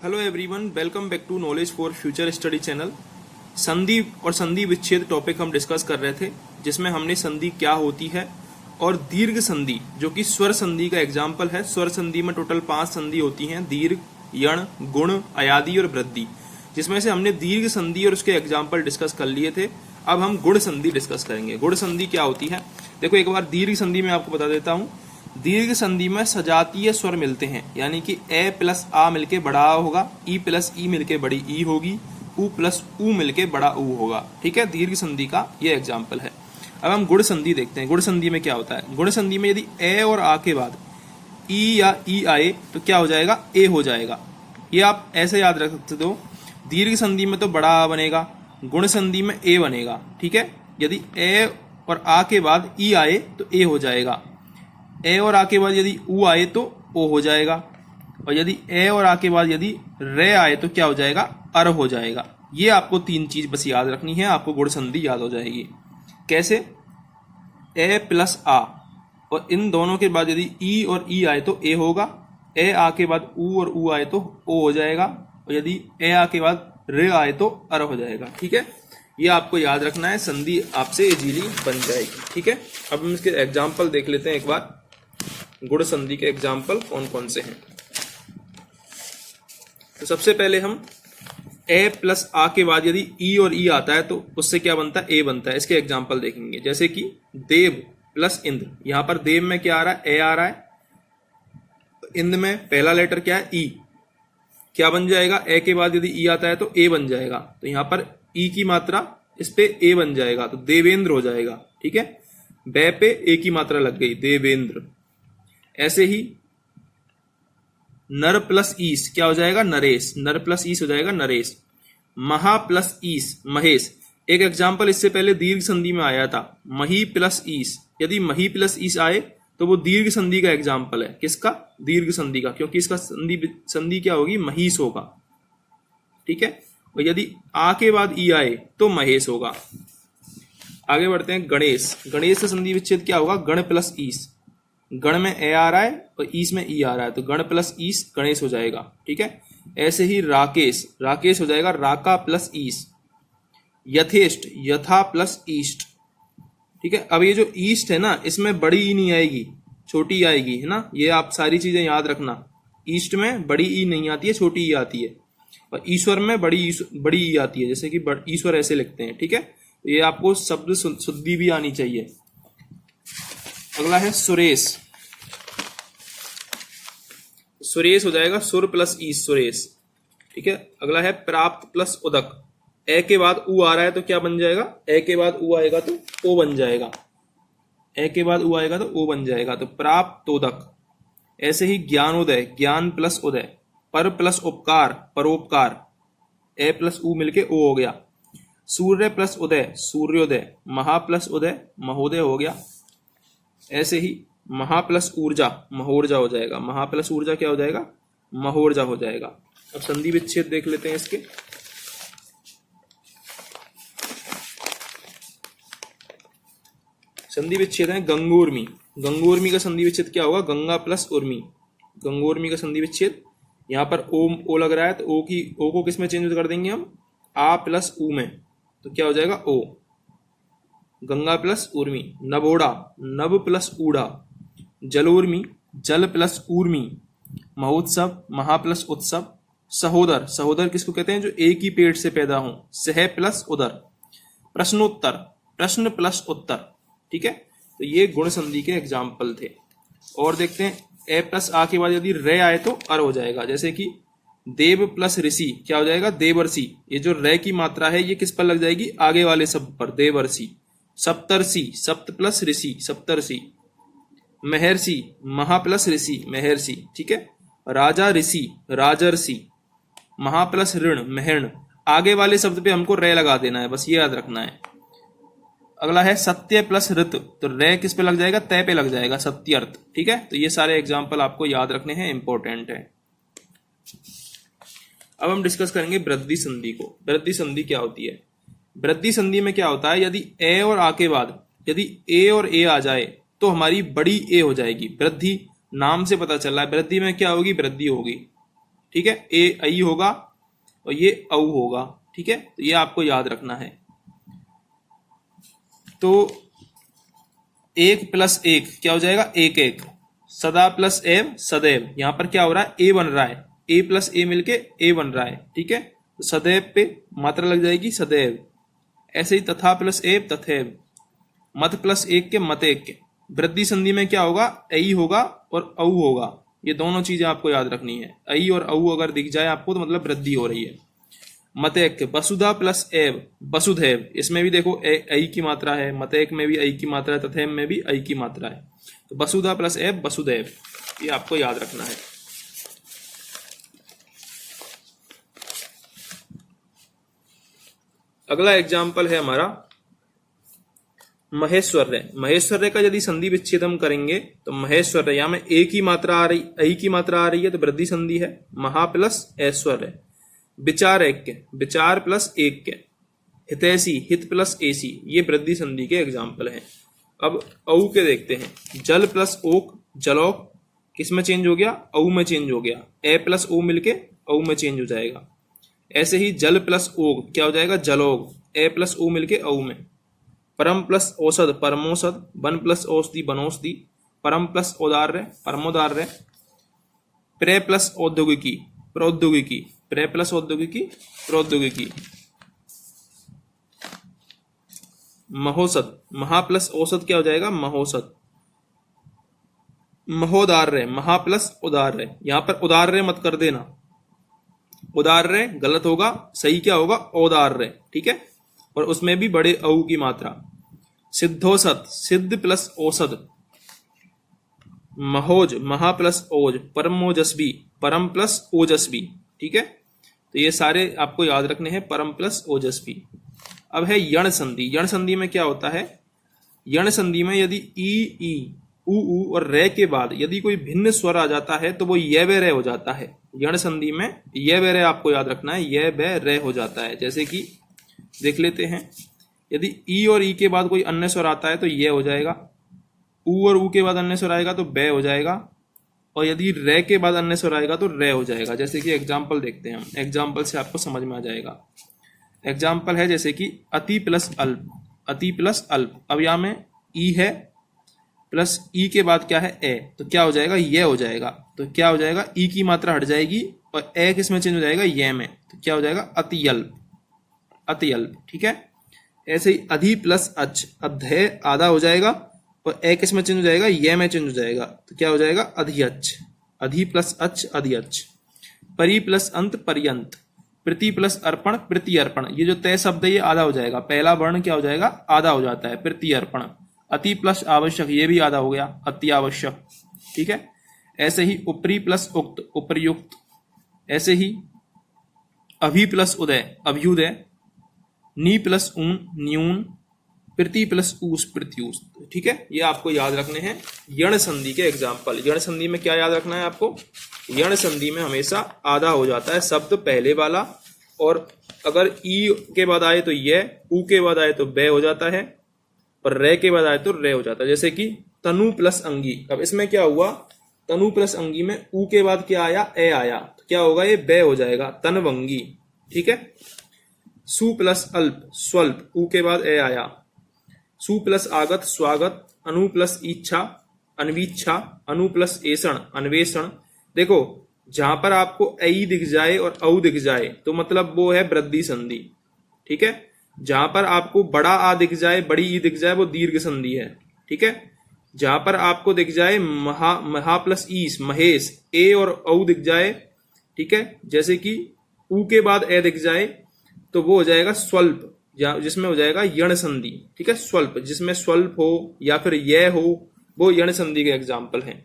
Hello everyone, welcome back to knowledge for future study channel. संधि और संधि विच्छेद टॉपिक हम डिस्कस कर रहे थे, जिसमें हमने संधि क्या होती है और दीर्घ संधि जो कि स्वर संधि का एग्जाम्पल है। स्वर संधि में टोटल 5 संधि होती हैं: दीर्घ, यण, गुण, अयादि और वृद्धि, जिसमें से हमने दीर्घ संधि और उसके एग्जाम्पल डिस्कस कर लिए थे। अब हम गुण संधि डिस्कस करेंगे। गुण संधि क्या होती है, देखो एक बार दीर्घ संधि में आपको बता देता हूँ। दीर्घ संधि में सजातीय स्वर मिलते हैं, यानी कि ए प्लस आ मिलके बड़ा आ होगा, ई प्लस ई मिलके बड़ी ई होगी, उ प्लस उ मिलके बड़ा उ होगा। ठीक है, दीर्घ संधि का ये एग्जाम्पल है। अब हम गुण संधि देखते हैं। गुण संधि में क्या होता है? गुण संधि में यदि ए और आ के बाद ई या ई आए तो क्या हो जाएगा? ए हो जाएगा। ये आप ऐसे याद रख सकते हो। दीर्घ संधि में तो बड़ा आ बनेगा, गुण संधि में ए बनेगा। ठीक है, यदि ए और आ के बाद ई आए तो ए हो जाएगा। ए और आ के बाद यदि उ आए तो ओ हो जाएगा, और यदि ए और आ के बाद यदि रे आए तो क्या हो जाएगा? अर हो जाएगा। ये आपको 3 चीज बस याद रखनी है, आपको गुण संधि याद हो जाएगी। कैसे? ए प्लस आ, और इन दोनों के बाद यदि ई और ई आए तो ए होगा, ए आ के बाद उ और उ आए तो ओ हो जाएगा, और यदि ए आ के बाद रे आए तो अर हो जाएगा। ठीक है, ये आपको याद रखना है, संधि आपसे इजीली बन जाएगी। ठीक है, अब हम इसके एग्जाम्पल देख लेते हैं एक बार। गुण संधि के एग्जाम्पल कौन कौन से हैं? तो सबसे पहले हम ए प्लस आ के बाद यदि ई और ई आता है तो उससे क्या बनता है? ए बनता है। इसके एग्जाम्पल देखेंगे, जैसे कि देव प्लस इंद्र। यहां पर देव में क्या आ रहा है? ए आ रहा है। इंद्र में पहला लेटर क्या है? ई। क्या बन जाएगा? ए के बाद यदि ई आता है तो ए बन जाएगा, तो यहां पर ई की मात्रा इस पे ए बन जाएगा, तो देवेंद्र हो जाएगा। ठीक है, बे पे ए की मात्रा लग गई, देवेंद्र। ऐसे ही नर प्लस ईस क्या हो जाएगा? नरेश। नर प्लस ईस हो जाएगा नरेश। महा प्लस ईस महेश। एक एग्जाम्पल इससे पहले दीर्घ संधि में आया था, मही प्लस ईस। यदि मही प्लस ईस आए तो वो दीर्घ संधि का एग्जाम्पल है। किसका? दीर्घ संधि का, क्योंकि इसका संधि क्या होगी? महीश होगा। ठीक है, और यदि आ के बाद ई आए तो महेश होगा। आगे बढ़ते हैं। गणेश। गणेश का संधि विच्छेद क्या होगा? गण प्लस ईस। गण में ए आ रहा है और ईस में ई आ रहा है, तो गण प्लस ईस गणेश हो जाएगा। ठीक है, ऐसे ही राकेश। राकेश हो जाएगा राका प्लस ईस। यथेष्ट, यथा प्लस ईस्ट। ठीक है, अब ये जो ईस्ट है ना, इसमें बड़ी ई नहीं आएगी, छोटी ई आएगी, है ना। ये आप सारी चीजें याद रखना। ईस्ट में बड़ी ई नहीं आती है, छोटी ई आती है, और ईश्वर में बड़ी ई आती है, जैसे कि ईश्वर ऐसे लिखते हैं। ठीक है, तो ये आपको शब्द शुद्धि भी आनी चाहिए। अगला है सुरेश। सुरेश हो जाएगा सुर प्लस ईस, सुरेश। ठीक है, अगला है प्राप्त प्लस उदक। ए के बाद उ आ रहा है तो क्या बन जाएगा? ए के बाद उ आएगा तो ओ बन जाएगा। ए के बाद उ आएगा तो ओ बन जाएगा, तो प्राप्तोदक। ऐसे ही ज्ञानोदय, ज्ञान प्लस उदय। पर प्लस उपकार, परोपकार। ए प्लस उ मिलके ओ हो गया। सूर्य प्लस उदय, सूर्योदय। महा प्लस उदय, महोदय हो गया। ऐसे ही महा प्लस ऊर्जा, महोर्जा हो जाएगा। महा प्लस ऊर्जा क्या हो जाएगा? महोर्जा हो जाएगा। अब संधि विच्छेद देख लेते हैं इसके। संधि विच्छेद है गंगोर्मी। गंगोर्मी का संधि विच्छेद क्या होगा? गंगा प्लस उर्मी। गंगोर्मी का संधि विच्छेद, यहां पर ओ लग रहा है तो ओ को किस में चेंज कर देंगे हम? आ प्लस उ में, तो क्या हो जाएगा? ओ। गंगा प्लस उर्मी। नभोड़ा, नभ प्लस ऊढ़ा। जलोर्मी, जल प्लस ऊर्मी। महोत्सव, महा प्लस उत्सव। सहोदर, सहोदर किसको कहते हैं? जो एक ही पेट से पैदा हो। सह प्लस उदर। प्रश्नोत्तर, प्रश्न प्लस उत्तर। ठीक है, तो ये गुण संधि के एग्जाम्पल थे। और देखते हैं, ए प्लस आ के बाद यदि रे आए तो अर हो जाएगा, जैसे कि देव प्लस ऋषि क्या हो जाएगा? देवर्षि। ये जो रे की मात्रा है ये किस पर लग जाएगी? आगे वाले शब्द पर, देवर्षि। सप्तर्षि, सप्त प्लस ऋषि, सप्तर्षि। महर्षि, महा प्लस ऋषि, महर्षि। ठीक है, राजा ऋषि, राजर्षि। महा प्लस ऋण, महर्ण। आगे वाले शब्द पे हमको रे लगा देना है, बस ये याद रखना है। अगला है सत्य प्लस ऋत, तो रे किस पे लग जाएगा? तय पे लग जाएगा, सत्यर्थ। ठीक है, तो ये सारे एग्जाम्पल आपको याद रखने हैं, इंपॉर्टेंट है। अब हम डिस्कस करेंगे वृद्धि संधि को। वृद्धि संधि क्या होती है? वृद्धि संधि में क्या होता है? यदि ए और आ के बाद यदि ए और ए आ जाए तो हमारी बड़ी ए हो जाएगी। वृद्धि नाम से पता चल रहा है, वृद्धि में क्या होगी? वृद्धि होगी। ठीक है, ए ऐ होगा और ये औ होगा, ठीक है, तो ये आपको याद रखना है। तो 1 प्लस 1 क्या हो जाएगा, 1 1। सदा प्लस एव सदैव, यहां पर क्या हो रहा है, ए बन रहा है, ए प्लस ए मिलके ए बन रहा है, ठीक है, तो सदैव पे मात्रा लग जाएगी सदैव। ऐसे ही तथा प्लस एव तथैव, मत प्लस 1 के मत 1 के। वृद्धि संधि में क्या होगा, ऐ होगा और औ होगा, ये दोनों चीजें आपको याद रखनी है। ऐ और औ अगर दिख जाए आपको तो मतलब वृद्धि हो रही है। मत 1 के वसुधा प्लस एव वसुधैव, इसमें भी देखो ऐ की मात्रा है, मत 1 में भी ऐ की मात्रा है, तथैव में भी ऐ की मात्रा है, तो वसुधा प्लस एव वसुधैव, ये आपको याद रखना है। अगला एग्जाम्पल है हमारा महेश्वर्य। महेश्वर्य का यदि संधि विच्छेद हम करेंगे तो महेश्वर्य, यहां में ए की मात्रा आ रही, ऐ की मात्रा आ रही है तो वृद्धि संधि है। महा प्लस ऐश्वर्य। विचार 1 के, विचार प्लस 1 के। हितैषी, हित प्लस एसी, ये वृद्धि संधि के एग्जाम्पल हैं। अब औ के देखते हैं। जल प्लस ओक जलौक, किस में चेंज हो गया, औ में चेंज हो गया, ए प्लस ओ मिलके औ में चेंज हो जाएगा। ऐसे ही जल प्लस ओग क्या हो जाएगा, जलोग, ए प्लस ओ मिलके औ में। परम प्लस औषध परमोषध, वन प्लस औषधि वनौषधि, परम प्लस औदार्य परमोदार्य। प्रे प्लस औद्योगिकी प्रौद्योगिकी, प्रे प्लस औद्योगिकी प्रौद्योगिकी। महोषध, महा प्लस औषध क्या हो जाएगा, महोषध। महोदार्य, महा प्लस उदार्य, यहां पर उदार्य मत कर देना, उदार्य गलत होगा, सही क्या होगा, औदार्य, ठीक है, और उसमें भी बड़े औ की मात्रा। सिद्धौषध, सिद्ध प्लस औषध। महोज, महा प्लस ओज, परमोजस्वी, परम प्लस ओजस्वी, ठीक है, तो ये सारे आपको याद रखने हैं, परम प्लस ओजस्वी। अब है यण संधि। यण संधि में क्या होता है, यण संधि में यदि ई उ और रे के बाद यदि कोई भिन्न स्वर आ जाता है तो वो ये वे रे हो जाता है। यण संधि में ये वे रे आपको याद रखना है, ये वे रे हो जाता है। जैसे कि देख लेते हैं, यदि ई और ई के बाद कोई अन्य स्वर आता है तो ये हो जाएगा, ऊ और ऊ के बाद अन्य स्वर आएगा तो बे हो जाएगा, और यदि रे के बाद अन्य स्वर आएगा तो रे हो जाएगा। जैसे कि एग्जाम्पल देखते हैं हम, एग्जाम्पल से आपको समझ में आ जाएगा। एग्जाम्पल है जैसे कि अति प्लस अल्प, अति प्लस अल्प। अब यहाँ में ई है प्लस ई के बाद क्या है, ए, तो क्या हो जाएगा, ये हो जाएगा। तो क्या हो जाएगा, ई की मात्रा हट जाएगी और ए किस में चेंज हो जाएगा, ये में, तो क्या हो जाएगा, अति अल्प, अति अल्प, ठीक है। ऐसे ही अधि प्लस अच, अब धे आधा हो जाएगा और ए किस में चेंज हो जाएगा, ये में चेंज हो जाएगा, तो क्या हो जाएगा, अधिअच, अधि प्लस अच अधिअच। परि प्लस अंत पर्यंत। प्रति प्लस अर्पण प्रति अर्पण, ये जो तय शब्द है ये आधा हो जाएगा, पहला वर्ण क्या हो जाएगा, आधा हो जाता है, प्रति अर्पण। अति प्लस आवश्यक, ये भी आधा हो गया, अति आवश्यक, ठीक है। ऐसे ही ऊपरी प्लस उक्त उपर्युक्त। ऐसे ही अभि प्लस उदय अभ्युदय। नी प्लस ऊन न्यून। प्रति प्लस ऊस प्रत्यूस, ठीक है, ये आपको याद रखने हैं यण संधि के एग्जाम्पल। यण संधि में क्या याद रखना है आपको, यण संधि में हमेशा आधा हो जाता है शब्द पहले वाला, और अगर ई के बाद आए तो ये, ऊ के बाद आए तो बे हो जाता है, और रे के बाद आए तो रे हो जाता है। जैसे कि तनु प्लस अंगी। अब इसमें क्या हुआ, तनु प्लस अंगी में ऊ के बाद क्या आया, ए आया, तो क्या होगा, ये बे हो जाएगा, तनवंगी, ठीक है। सु प्लस अल्प स्वल्प, ऊ के बाद ए आया। सु प्लस आगत स्वागत। अनु प्लस इच्छा अन्वीच्छा। अनु प्लस ऐषण अन्वेषण। देखो जहां पर आपको ऐ दिख जाए और औ दिख जाए तो मतलब वो है वृद्धि संधि, ठीक है। जहां पर आपको बड़ा आ दिख जाए, बड़ी ई दिख जाए, वो दीर्घ संधि है, ठीक है। जहां पर आपको दिख जाए महा प्लस ईस महेश, ए और औ दिख जाए, ठीक है, जैसे कि ऊ के बाद ए दिख जाए तो वो हो जाएगा स्वल्प, जिसमें हो जाएगा यण संधि, ठीक है। स्वल्प, जिसमें स्वल्प हो या फिर यह हो, वो यण संधि के एग्जाम्पल हैं।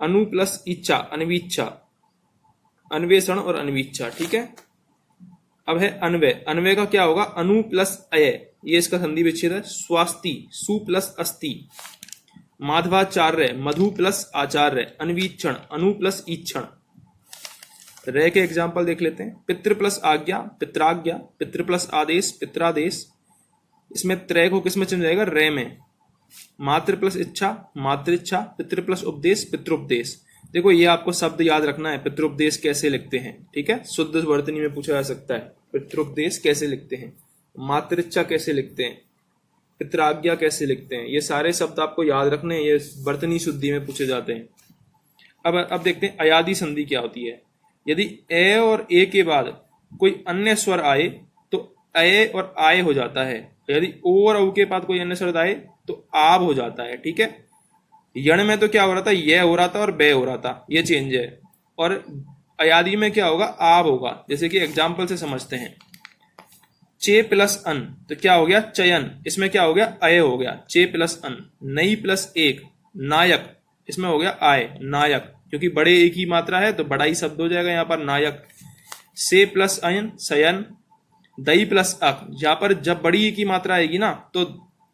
अनु प्लस इच्छा अन्वीच्छा, अन्वेषण और अन्वीच्छा, ठीक है। अब है अन्वय। अन्वय का क्या होगा, अनु प्लस अय, ये इसका संधि विच्छेद है। स्वास्ति, सु प्लस अस्ति। माधवाचार्य, मधु प्लस आचार्य। अन्वीक्षण, अनु प्लस ईक्षण। रे के एग्जाम्पल देख लेते हैं। पितृ प्लस आज्ञा पित्राज्ञा। पितृ प्लस आदेश पित्रादेश। इसमें त्रय को किसमें चेंज जाएगा, रे में। मातृ प्लस इच्छा मातृ इच्छा। पितृ प्लस उपदेश पितृपदेश। देखो ये आपको शब्द याद रखना है, पितृोपदेश कैसे लिखते हैं, ठीक है। शुद्ध वर्तनी में पूछा जा सकता है पितृोपदेश कैसे लिखते हैं, मातृच्छा कैसे लिखते हैं, पितराज्ञा कैसे लिखते हैं, ये सारे शब्द आपको याद रखने हैं, ये वर्तनी शुद्धि में पूछे जाते हैं। अब देखते हैं अयादि संधि क्या होती है। यदि ए और ए के बाद कोई अन्य स्वर आए तो ए और आए हो जाता है, यदि ओ और औ के बाद कोई अन्य स्वर आए तो आब हो जाता है, ठीक है। यण में तो क्या हो रहा था, ये हो रहा था और बे हो रहा था, ये चेंज है। और अयादि में क्या होगा, आब होगा। जैसे कि एग्जाम्पल से समझते हैं, चे प्लस अन तो क्या हो गया, चयन, इसमें क्या हो गया, अय हो गया, चे प्लस अन। नई प्लस एक, नायक, इसमें हो गया आय, नायक, क्योंकि बड़े एक ही मात्रा है तो बड़ा ही शब्द हो जाएगा यहाँ पर, नायक। से प्लस अयन, शयन। दई प्लस अक, यहाँ पर जब बड़ी एक ही मात्रा आएगी ना तो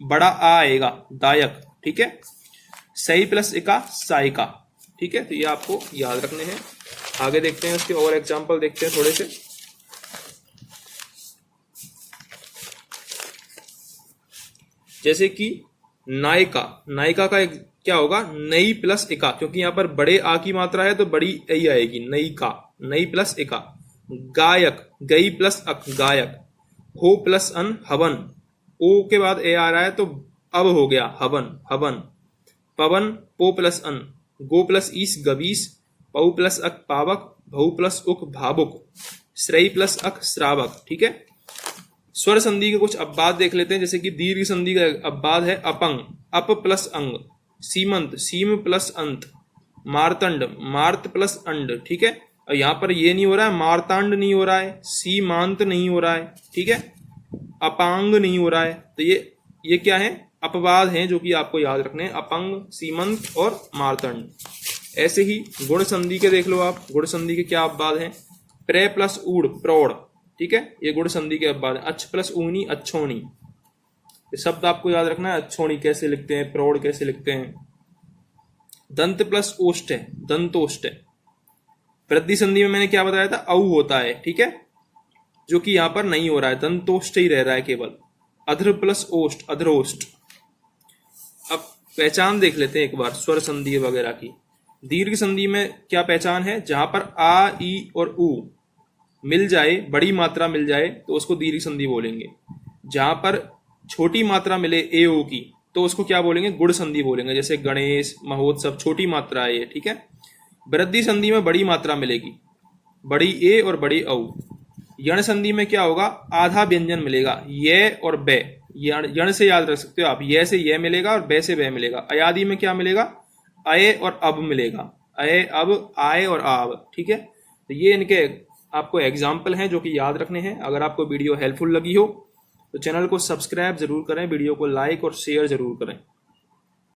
बड़ा आ आएगा, दायक, ठीक है। सही प्लस इका, साइका, ठीक है। तो ये आपको याद रखने हैं। आगे देखते हैं उसके और एग्जाम्पल देखते हैं थोड़े से। जैसे कि नायिका, नायिका का क्या होगा, नई प्लस इका, क्योंकि यहाँ पर बड़े आ की मात्रा है तो बड़ी आई आएगी, नई का, नई प्लस इका। गायक, गई प्लस अक, गायक। हो प्लस अन, हवन, ओ के बाद ए आ रहा है तो अब हो गया हवन, हवन। पवन, पो प्लस अन। गो प्लस ईस, गवीस। पौ प्लस अक, पावक। भौ प्लस उक, भावुक। श्रेय प्लस अक, श्रावक, ठीक है। स्वर संधि के कुछ अपवाद देख लेते हैं। जैसे कि दीर्घ संधि का अपवाद है अपंग, अप प्लस अंग। सीमंत, सीम प्लस अंत। मार्तंड, मार्त प्लस अंड, ठीक है। और यहाँ पर ये नहीं हो रहा है, मार्तांड नहीं हो रहा है, सीमांत नहीं हो रहा है, ठीक है। अपांग नहीं हो रहा है। तो ये क्या है, अपवाद हैं जो कि आपको याद रखने हैं, अपंग, सीमंत और मार्तंड। ऐसे ही गुण संधि के देख लो आप, गुण संधि के क्या अपवाद हैं। प्रे प्लस ऊड़, प्रौढ़, ठीक है, ये गुण संधि के अपवाद है। अच्छ प्लस ऊनी, अच्छोणी, ये शब्द आपको याद रखना है। अच्छोणी कैसे लिखते हैं, प्रौढ़ कैसे लिखते हैं। दंत प्लस ओष्ठ है, दंतोष्ठ है। वृद्धि संधि में मैंने क्या बताया था, औ होता है, ठीक है, जो कि यहां पर नहीं हो रहा है, दंतोष्ठ ही रह रहा है केवल। अध्र प्लस ओष्ठ, अध्रोष्ठ। अब पहचान देख लेते हैं एक बार स्वर संधि वगैरह की। दीर्घ संधि में क्या पहचान है, जहां पर आ, ई और उ मिल जाए, बड़ी मात्रा मिल जाए तो उसको दीर्घ संधि बोलेंगे। जहां पर छोटी मात्रा मिले ए ओ की तो उसको क्या बोलेंगे, गुण संधि बोलेंगे। जैसे गणेश, महोत्सव, छोटी मात्रा है ये, ठीक है। वृद्धि संधि में बड़ी मात्रा मिलेगी, बड़ी ए और बड़ी औ। यण संधि में क्या होगा, आधा व्यंजन मिलेगा, ये और बे। यण से याद रख सकते हो आप, ये से ये मिलेगा और बे से बे मिलेगा। अयादि में क्या मिलेगा, अय और अब मिलेगा, अय, अब, आय और आब, ठीक है। तो ये इनके आपको एग्जाम्पल हैं जो कि याद रखने हैं। अगर आपको वीडियो हेल्पफुल लगी हो तो चैनल को सब्सक्राइब जरूर करें, वीडियो को लाइक और शेयर जरूर करें।